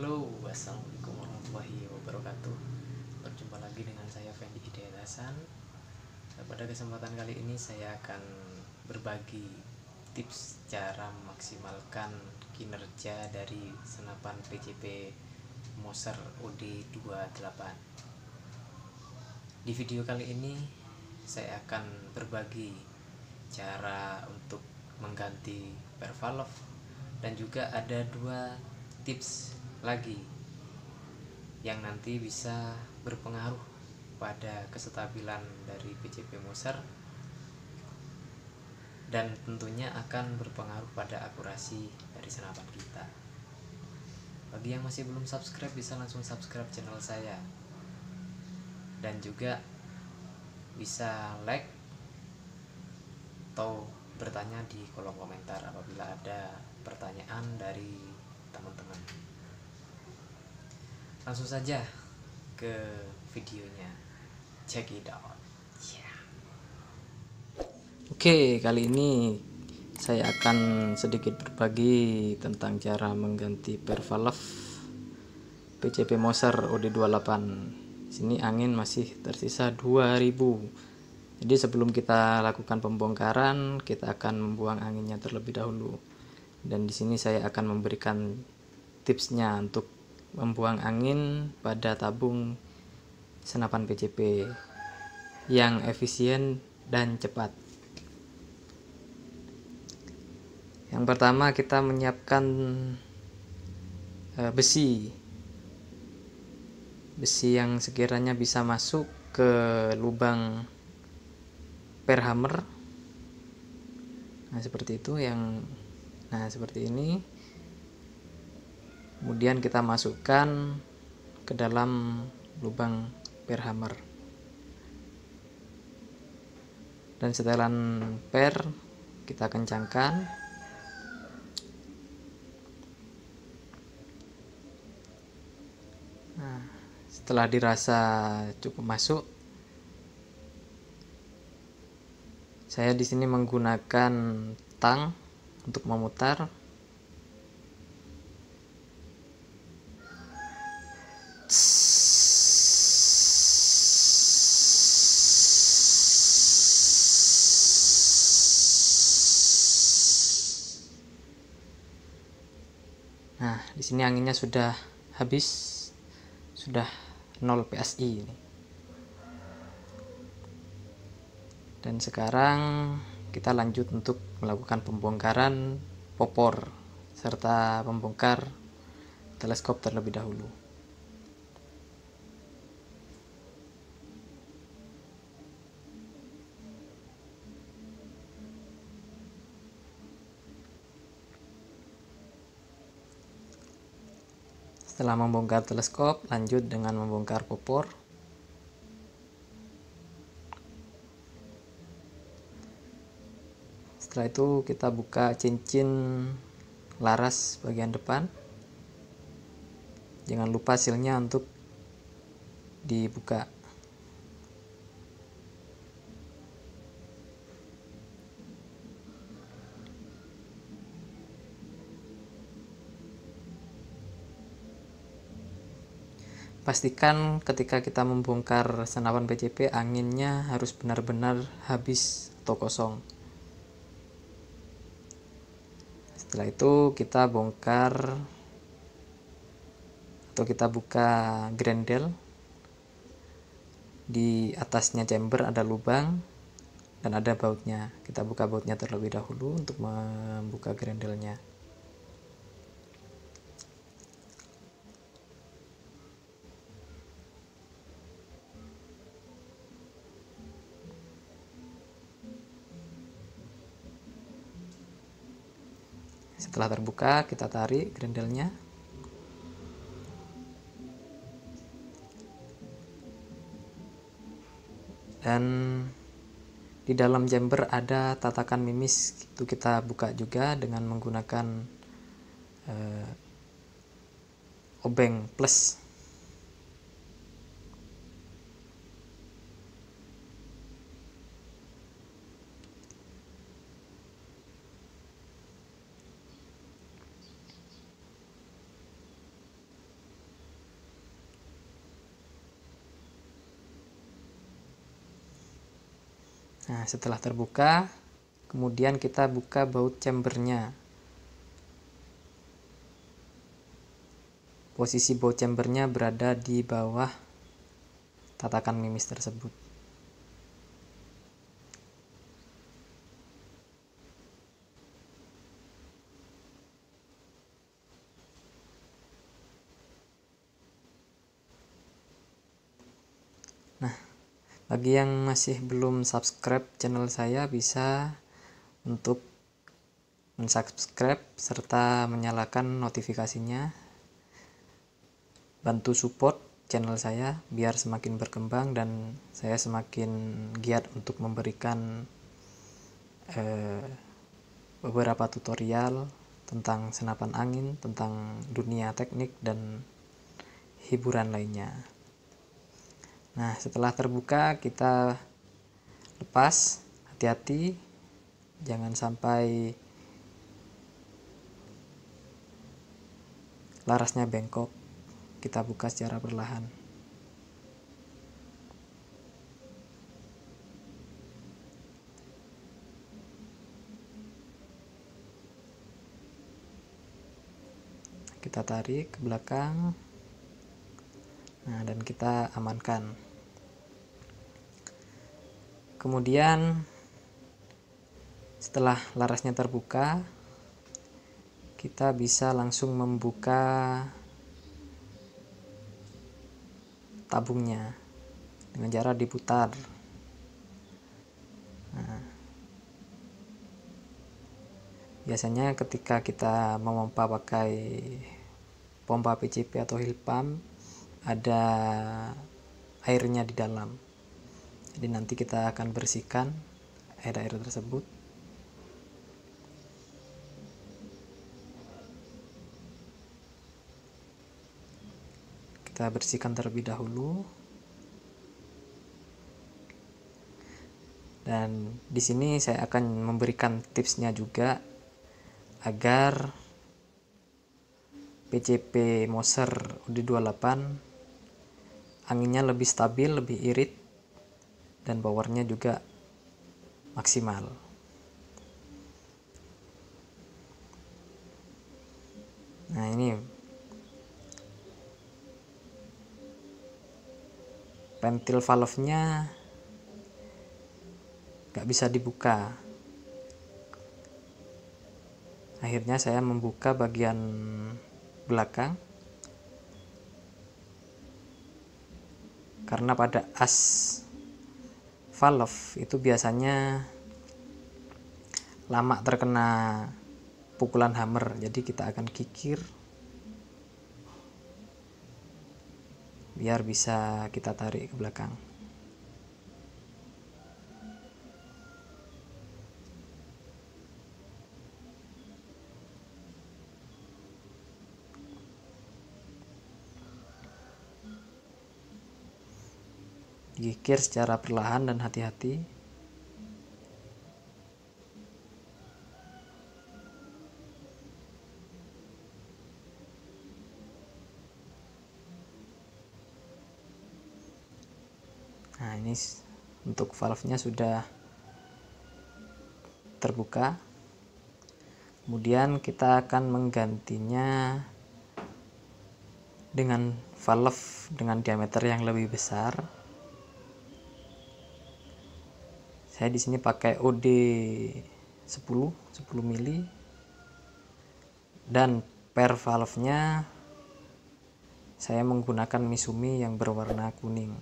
Halo, assalamualaikum warahmatullahi wabarakatuh. Berjumpa lagi dengan saya Fendi Hidayat Hasan. Pada kesempatan kali ini saya akan berbagi tips cara memaksimalkan kinerja dari senapan PCP Moser OD28. Di video kali ini saya akan berbagi cara untuk mengganti pervalve, dan juga ada dua tips lagi yang nanti bisa berpengaruh pada kestabilan dari PCP Moser dan tentunya akan berpengaruh pada akurasi dari senapan kita. Bagi yang masih belum subscribe, bisa langsung subscribe channel saya, dan juga bisa like atau bertanya di kolom komentar apabila ada pertanyaan dari teman-teman. Langsung saja ke videonya, check it out. Oke, kali ini saya akan sedikit berbagi tentang cara mengganti pervalve PCP Moser OD28. Sini angin masih tersisa 2000. Jadi sebelum kita lakukan pembongkaran, kita akan membuang anginnya terlebih dahulu. Dan di sini saya akan memberikan tipsnya untuk membuang angin pada tabung senapan PCP yang efisien dan cepat. Yang pertama, kita menyiapkan besi yang sekiranya bisa masuk ke lubang per hammer. Nah, seperti itu seperti ini. Kemudian kita masukkan ke dalam lubang per hammer, dan setelan per kita kencangkan. Nah, setelah dirasa cukup masuk, saya di sini menggunakan tang untuk memutar. Nah, di sini anginnya sudah habis, sudah 0 PSI ini. Dan sekarang kita lanjut untuk melakukan pembongkaran popor serta membongkar teleskop terlebih dahulu. Setelah membongkar teleskop, lanjut dengan membongkar popor. Setelah itu kita buka cincin laras bagian depan. Jangan lupa silnya untuk dibuka. Pastikan ketika kita membongkar senapan PCP, anginnya harus benar-benar habis atau kosong. Setelah itu kita bongkar atau kita buka grendel. Di atasnya chamber ada lubang dan ada bautnya. Kita buka bautnya terlebih dahulu untuk membuka grendelnya. Setelah terbuka, kita tarik grendelnya. Dan di dalam chamber ada tatakan mimis, itu kita buka juga dengan menggunakan obeng plus. Nah, setelah terbuka, kemudian kita buka baut chambernya. Posisi baut chambernya berada di bawah tatakan mimis tersebut. Nah, bagi yang masih belum subscribe channel saya, bisa untuk mensubscribe serta menyalakan notifikasinya. Bantu support channel saya biar semakin berkembang dan saya semakin giat untuk memberikan beberapa tutorial tentang senapan angin, tentang dunia teknik dan hiburan lainnya. Nah, setelah terbuka kita lepas, hati-hati jangan sampai larasnya bengkok. Kita buka secara perlahan. Kita tarik ke belakang. Nah, dan kita amankan. Kemudian setelah larasnya terbuka, kita bisa langsung membuka tabungnya dengan cara diputar. Nah, biasanya ketika kita memompa pakai pompa PCP atau heel pump, ada airnya di dalam. Jadi nanti kita akan bersihkan air-air tersebut. Kita bersihkan terlebih dahulu. Dan di sini saya akan memberikan tipsnya juga agar PCP Moser OD28 anginnya lebih stabil, lebih irit, dan powernya juga maksimal. Nah, ini ventil valve-nya gak bisa dibuka. Akhirnya saya membuka bagian belakang karena pada as valve itu biasanya lama terkena pukulan hammer, jadi kita akan kikir biar bisa kita tarik ke belakang. Gigir secara perlahan dan hati-hati. Nah, ini untuk valve-nya sudah terbuka. Kemudian kita akan menggantinya dengan valve dengan diameter yang lebih besar. Saya di sini pakai OD 10 mili dan per valve-nya saya menggunakan Misumi yang berwarna kuning.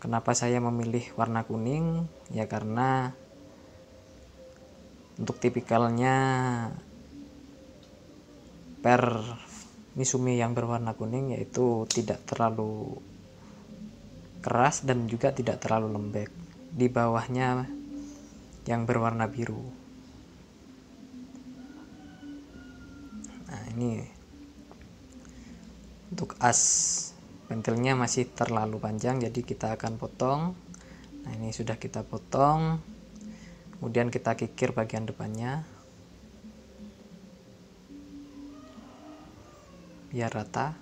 Kenapa saya memilih warna kuning? Ya karena untuk tipikalnya per Misumi yang berwarna kuning yaitu tidak terlalu keras dan juga tidak terlalu lembek. Di bawahnya yang berwarna biru. Nah, ini untuk as ventilnya masih terlalu panjang, jadi kita akan potong. Nah, ini sudah kita potong. Kemudian kita kikir bagian depannya. biar rata.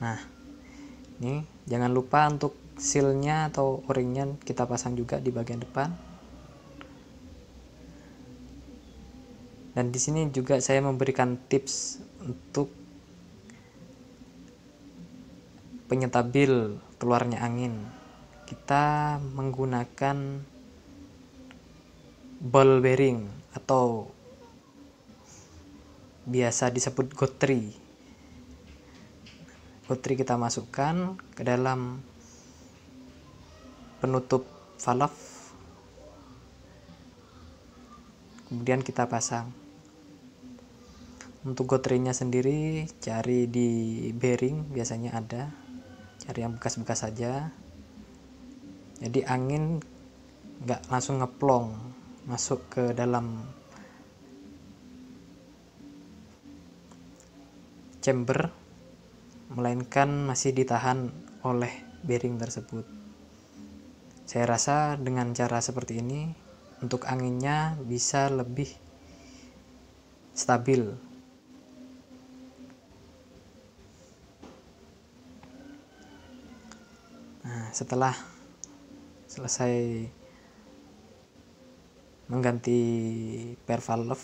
Nah, ini jangan lupa untuk sealnya atau o-ringnya kita pasang juga di bagian depan. Dan di sini juga saya memberikan tips untuk penyetabil keluarnya angin. Kita menggunakan ball bearing atau biasa disebut gotri. Gotri kita masukkan ke dalam penutup valve, kemudian kita pasang. Untuk gotrinya sendiri cari di bearing, biasanya ada, cari yang bekas-bekas saja, jadi angin nggak langsung ngeplong masuk ke dalam chamber, melainkan masih ditahan oleh bearing tersebut. Saya rasa dengan cara seperti ini untuk anginnya bisa lebih stabil. Nah, setelah selesai mengganti per valve,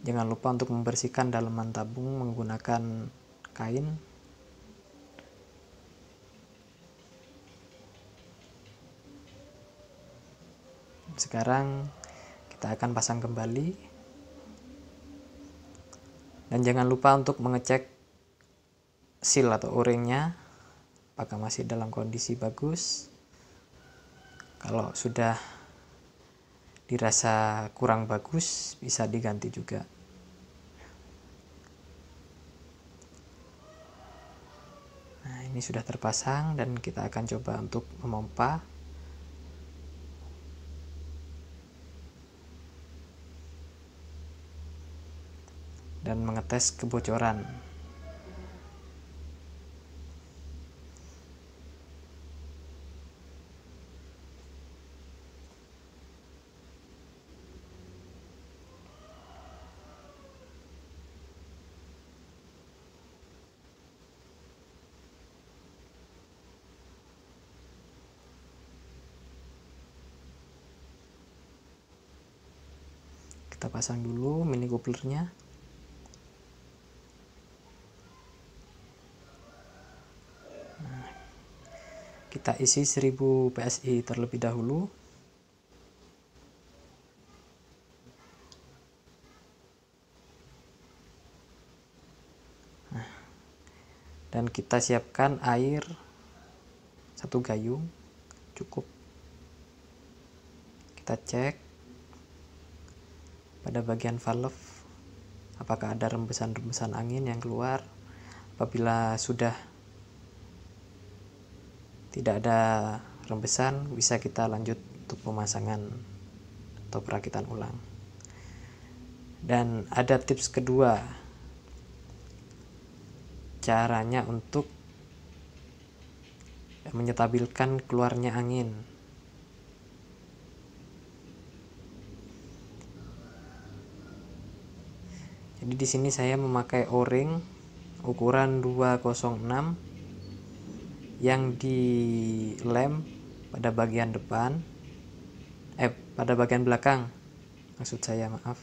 jangan lupa untuk membersihkan dalaman tabung menggunakan kain. Sekarang kita akan pasang kembali, dan jangan lupa untuk mengecek seal atau o-ringnya apakah masih dalam kondisi bagus. Kalau sudah dirasa kurang bagus, bisa diganti juga. Nah, ini sudah terpasang dan kita akan coba untuk memompa. Dan mengetes kebocoran. Kita pasang dulu mini couplernya. Kita isi 1000 PSI terlebih dahulu. Dan kita siapkan air 1 gayung, cukup. Kita cek pada bagian valve apakah ada rembesan-rembesan angin yang keluar. Apabila sudah tidak ada rembesan, bisa kita lanjut untuk pemasangan atau perakitan ulang. Dan ada tips kedua, caranya untuk menyetabilkan keluarnya angin. Jadi di sini saya memakai o-ring ukuran 206 yang dilem pada bagian depan, pada bagian belakang, maksud saya, maaf,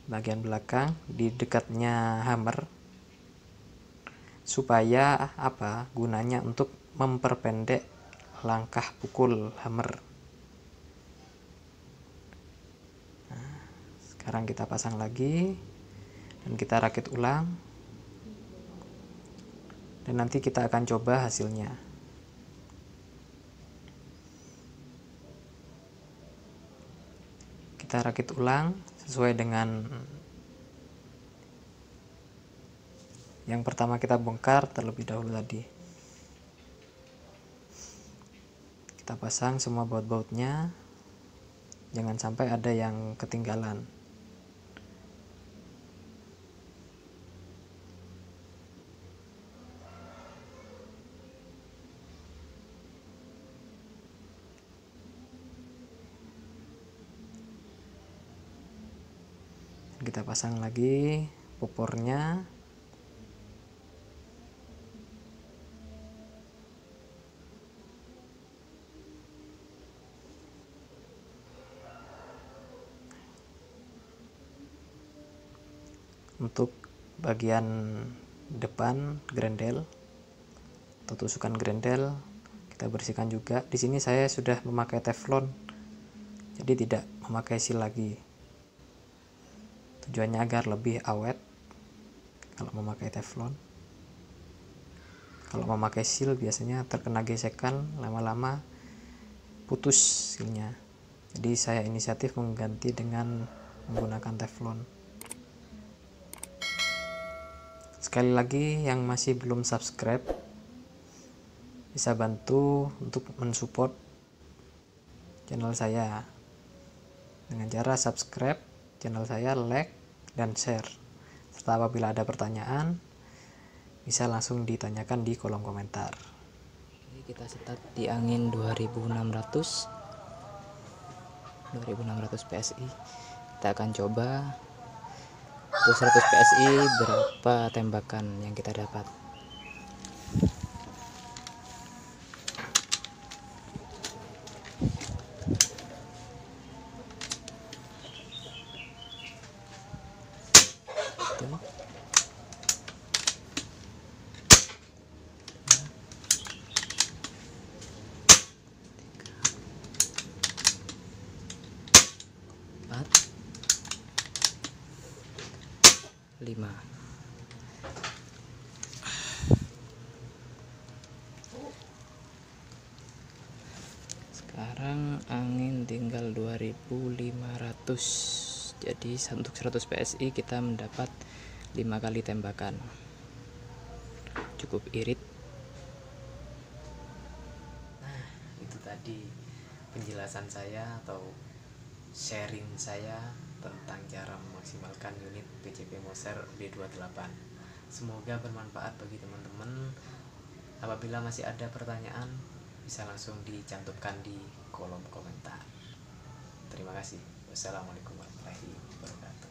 bagian belakang di dekatnya hammer, supaya apa gunanya? Untuk memperpendek langkah pukul hammer. Nah, sekarang kita pasang lagi dan kita rakit ulang, dan nanti kita akan coba hasilnya. Kita rakit ulang sesuai dengan yang pertama kita bongkar terlebih dahulu tadi. Kita pasang semua baut-bautnya, jangan sampai ada yang ketinggalan. kita pasang lagi popornya. Untuk bagian depan grendel atau tusukan grendel kita bersihkan juga. Di sini saya sudah memakai teflon, jadi tidak memakai seal lagi. Tujuannya agar lebih awet kalau memakai teflon. Kalau memakai seal biasanya terkena gesekan, lama-lama putus sealnya. Jadi saya inisiatif mengganti dengan menggunakan teflon. Sekali lagi, yang masih belum subscribe bisa bantu untuk mensupport channel saya dengan cara subscribe channel saya, like, dan share. Serta apabila ada pertanyaan bisa langsung ditanyakan di kolom komentar. Oke, kita start di angin 2600 PSI. Kita akan coba untuk 100 PSI berapa tembakan yang kita dapat. Lima. Sekarang angin tinggal 2500. Jadi untuk 100 PSI kita mendapat 5 kali tembakan. Cukup irit. Nah, itu tadi penjelasan saya atau sharing saya tentang cara memaksimalkan unit PCP Moser B28. Semoga bermanfaat bagi teman-teman. Apabila masih ada pertanyaan bisa langsung dicantumkan di kolom komentar. Terima kasih. Wassalamualaikum warahmatullahi wabarakatuh.